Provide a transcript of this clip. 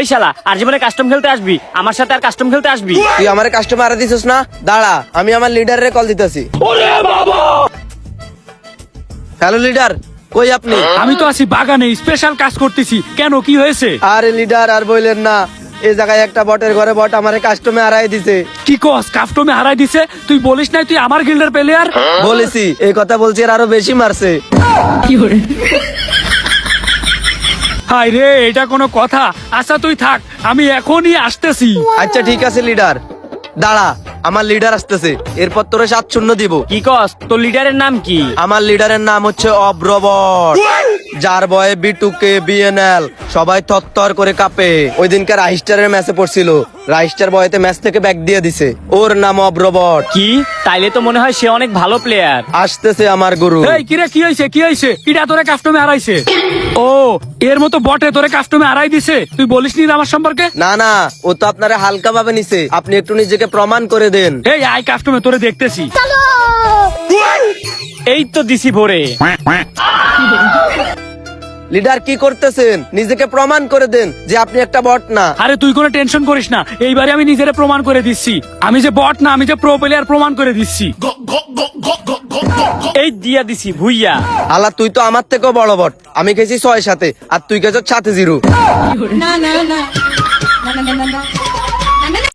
এই শালা আর জীবনে কাস্টম খেলতে আসবি, আমার সাথে আর কাস্টম খেলতে আসবি? তুই আমার কাস্টমার আরে দিছিস না, দাঁড়া আমি আমার লিডারে কল দিতেছি। হ্যালো লিডার, কই আপনি? আমি তো আছি বাগানে, স্পেশাল কাজ করতেছি। কেন, কি হয়েছে? আরে লিডার আর বললেন না, এই জায়গায় একটা বটের ঘরে বট আমারে কাস্টমে হারাই দিছে। কি কস, কাস্টমে হারাই দিছে? তুই বলিস নাই তুই আমার গিল্ডের প্লেয়ার? বলেছি, এই কথা বলছি আর আরো বেশি মারছে। হাই রে, এটা কোনো কথা? আচ্ছা তুই থাক, আমি এখনই আসতেছি। আচ্ছা ঠিক আছে লিডার, দাঁড়া আমার লিডার আসতেছে, এরপর তোরে 7-0 দিব। কি কস? তোর লিডারের নাম কি? আমার লিডারের নাম হচ্ছে অব্রবট, যার বয়ে বিটুকে বিএনএল সবাই থরথর করে কাঁপে। ওই দিনকার রাইস্টারের ম্যাচে পড়ছিল, রাইস্টার বয়েতে ম্যাচ থেকে ব্যাক দিয়ে দিছে। ওর নাম অব্রবট। কি? তাইলে তো মনে হয় সে অনেক ভালো প্লেয়ার। আসতেছে আমার গুরু। এই কিরে, কি হয়েছে? কি হয়েছে? কিটা তোরে কাস্টমে হারাইছে? ও, এর মতো বটে তোরে কাস্টমে হারাই দিছে? তুই বলিস নি আমার সম্পর্কে? না না, ও তো আপনারা হালকা ভাবে নিছে, আপনি একটু নিজেকে প্রমাণ করে দেন। এই আই কাস্টমে তোরে দেখতেছি। এই তো দিছি ভরে। লিডার কি করতেছেন? নিজেকে প্রমাণ করে দেন যে আপনি একটা বট না। আরে তুই কোনো টেনশন করিস না, এইবারে আমি নিজেরে প্রমাণ করে দিচ্ছি। আমি যে বট না, আমি যে প্রো প্লেয়ার প্রমাণ করে দিচ্ছি। এই দিয়া দিছি ভুইয়া। আলা তুই তো আমার থেকেও বড় বট, আমি খেয়েছি 6-7 আর তুই খেয়েছ 7-0। Na na na na na na na na